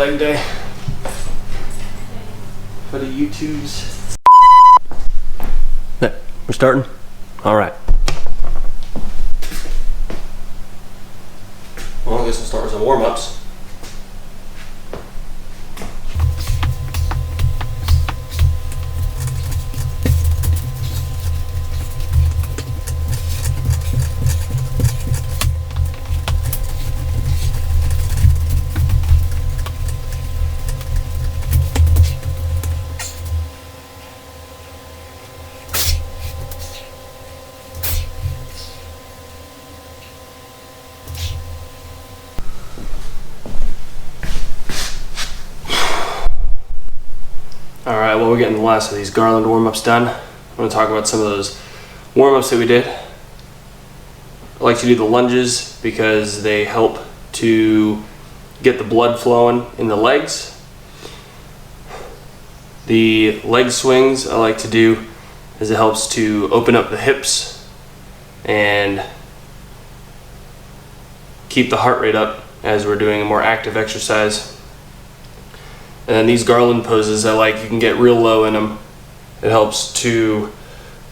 leg day for the YouTubes. We're starting? All right. Well, I guess we'll start with some warm-ups. Alright, well, we're getting the last of these garland warm-ups done. I'm going to talk about some of those warm-ups that we did. I like to do the lunges because they help to get the blood flowing in the legs. The leg swings I like to do as it helps to open up the hips and keep the heart rate up as we're doing a more active exercise. And then these garland poses, you can get real low in them. It helps to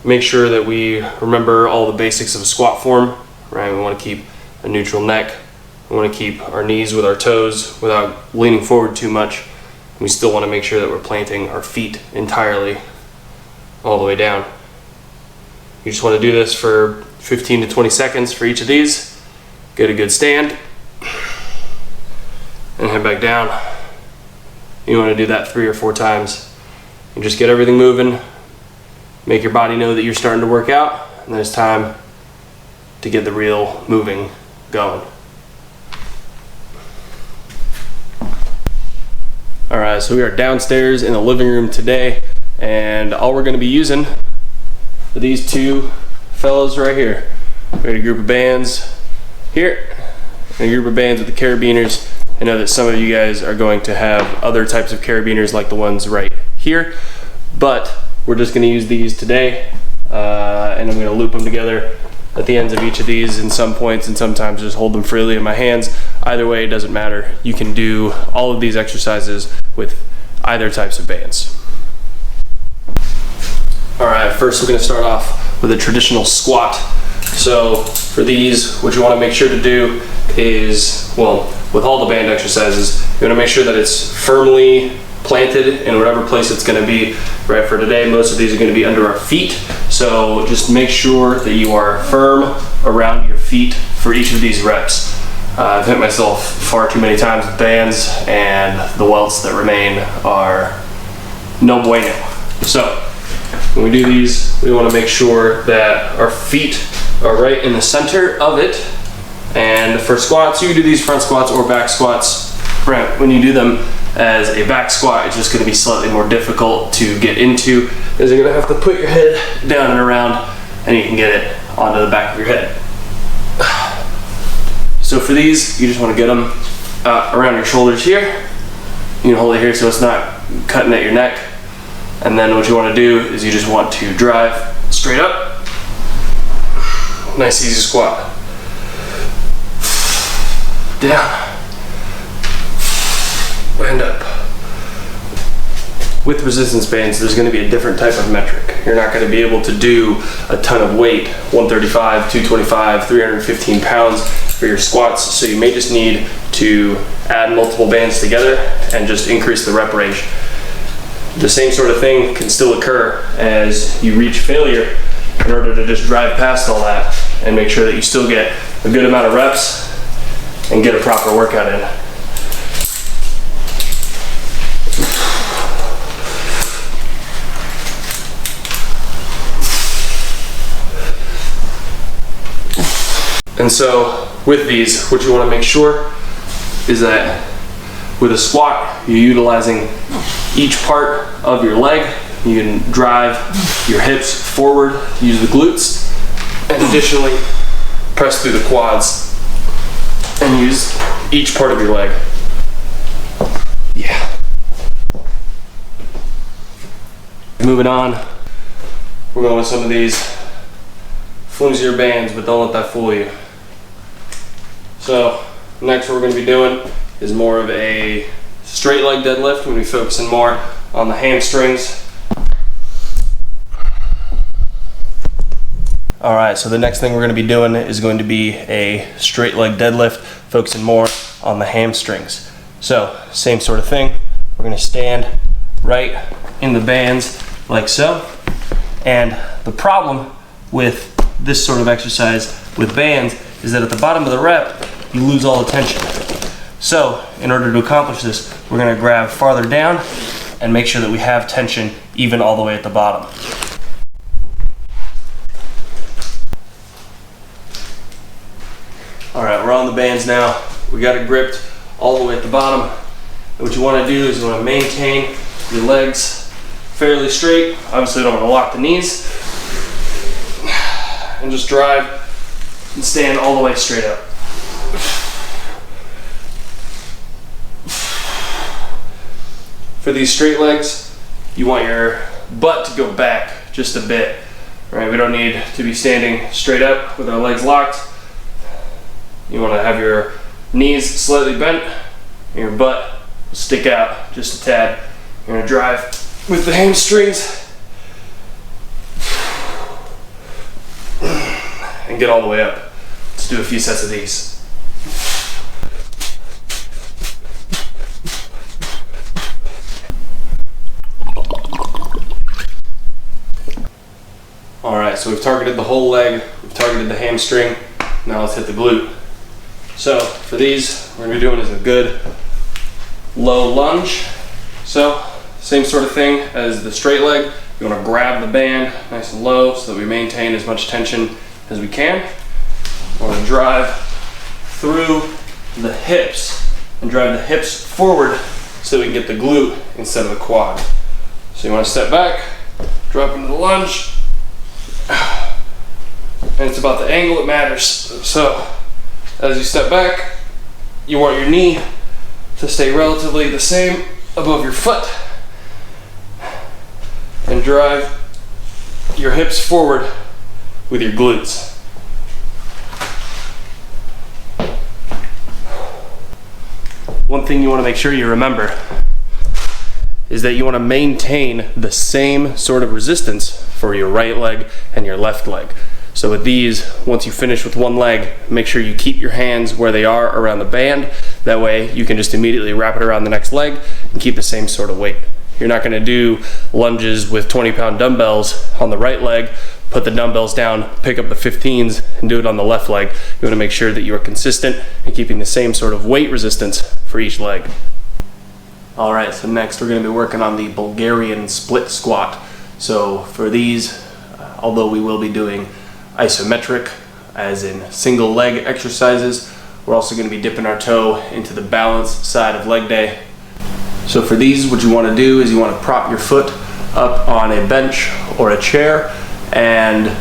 make sure that we remember all the basics of a squat form, right? We want to keep a neutral neck. We want to keep our knees with our toes without leaning forward too much. We still want to make sure that we're planting our feet entirely all the way down. You just want to do this for 15 to 20 seconds for each of these. Get a good stand and head back down. You want to do that 3 or 4 times. And just get everything moving, make your body know that you're starting to work out, and then it's time to get the real moving going. Alright, so we are downstairs in the living room today, and all we're going to be using are these two fellows right here. We got a group of bands here, and a group of bands with the carabiners. I know that some of you guys are going to have other types of carabiners like the ones right here, but we're just going to use these today, and I'm going to loop them together at the ends of each of these in some points, and sometimes just hold them freely in my hands. Either way, it doesn't matter. You can do all of these exercises with either types of bands. Alright, first we're going to start off with a traditional squat. So for these, what you want to make sure to do is, well, with all the band exercises, you want to make sure that it's firmly planted in whatever place it's going to be. Right, for today, most of these are going to be under our feet, so just make sure that you are firm around your feet for each of these reps. I've hit myself far too many times with bands, and the welts that remain are no bueno. So when we do these, we want to make sure that our feet are right in the center of it. And for squats, you can do these front squats or back squats. Right, when you do them as a back squat, it's just going to be slightly more difficult to get into, because you're going to have to put your head down and around, and you can get it onto the back of your head. So for these, you just want to get them around your shoulders here. You can hold it here so it's not cutting at your neck. And then what you want to do is you just want to drive straight up. Nice easy squat. Down and up. With resistance bands, there's going to be a different type of metric. You're not going to be able to do a ton of weight, 135, 225, 315 pounds for your squats, so you may just need to add multiple bands together and just increase the rep range. The same sort of thing can still occur as you reach failure in order to just drive past all that and make sure that you still get a good amount of reps and get a proper workout in. And so with these, what you want to make sure is that with a squat, you're utilizing each part of your leg. You can drive your hips forward, use the glutes, and additionally press through the quads and use each part of your leg. Yeah. Moving on, we're going with some of these flimsier bands, but don't let that fool you. So next what we're going to be doing is more of a straight leg deadlift, we're going to be focusing more on the hamstrings. All right, so the next thing we're going to be doing is going to be a straight leg deadlift, focusing more on the hamstrings. So, same sort of thing. We're going to stand right in the bands like so. And the problem with this sort of exercise with bands is that at the bottom of the rep, you lose all the tension. So, in order to accomplish this, we're going to grab farther down and make sure that we have tension even all the way at the bottom. All right, we're on the bands now. We got it gripped all the way at the bottom. And what you want to do is you want to maintain your legs fairly straight. Obviously, you don't want to lock the knees. And just drive and stand all the way straight up. For these straight legs, you want your butt to go back just a bit. Right? We don't need to be standing straight up with our legs locked. You want to have your knees slightly bent and your butt will stick out just a tad. You're going to drive with the hamstrings and get all the way up. Let's do a few sets of these. All right, so we've targeted the whole leg, we've targeted the hamstring. Now let's hit the glute. So for these, what we're doing is a good low lunge. So same sort of thing as the straight leg. You want to grab the band nice and low so that we maintain as much tension as we can. We want to drive through the hips and drive the hips forward so that we can get the glute instead of the quad. So you want to step back, drop into the lunge, and it's about the angle that matters. So as you step back, you want your knee to stay relatively the same above your foot and drive your hips forward with your glutes. One thing you want to make sure you remember is that you want to maintain the same sort of resistance for your right leg and your left leg. So with these, once you finish with one leg, make sure you keep your hands where they are around the band. That way you can just immediately wrap it around the next leg and keep the same sort of weight. You're not going to do lunges with 20-pound dumbbells on the right leg, put the dumbbells down, pick up the 15s, and do it on the left leg. You want to make sure that you are consistent and keeping the same sort of weight resistance for each leg. All right, so next we're going to be working on the Bulgarian split squat. So for these, although we will be doing isometric, as in single leg exercises, we're also going to be dipping our toe into the balance side of leg day. So for these, what you want to do is you want to prop your foot up on a bench or a chair, and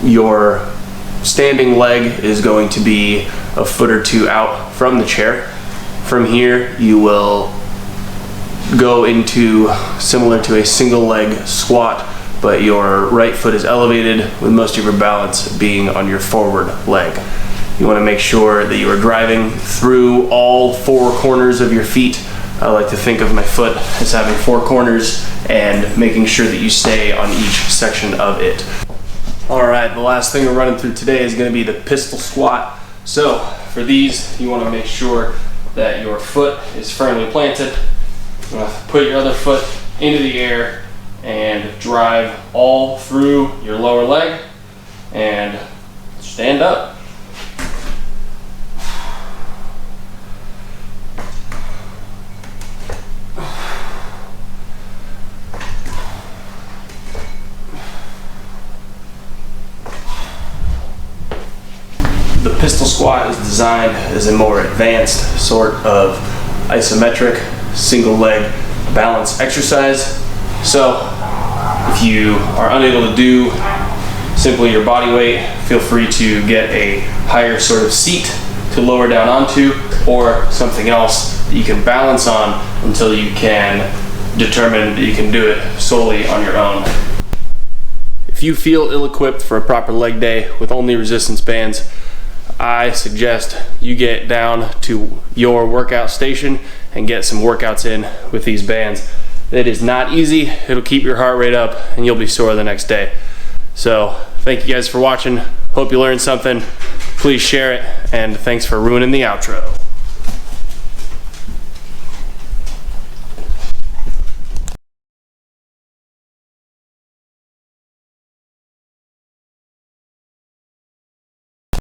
your standing leg is going to be a foot or two out from the chair. From here, you will go into similar to a single leg squat, but your right foot is elevated with most of your balance being on your forward leg. You want to make sure that you are driving through all four corners of your feet. I like to think of my foot as having four corners and making sure that you stay on each section of it. All right, the last thing we're running through today is going to be the pistol squat. So for these, you want to make sure that your foot is firmly planted. You want to put your other foot into the air and drive all through your lower leg and stand up. The pistol squat is designed as a more advanced sort of isometric single leg balance exercise. So if you are unable to do simply your body weight, feel free to get a higher sort of seat to lower down onto, or something else that you can balance on until you can determine that you can do it solely on your own. If you feel ill-equipped for a proper leg day with only resistance bands, I suggest you get down to your workout station and get some workouts in with these bands. It is not easy. It'll keep your heart rate up and you'll be sore the next day. So thank you guys for watching. Hope you learned something. Please share it, and thanks for ruining the outro.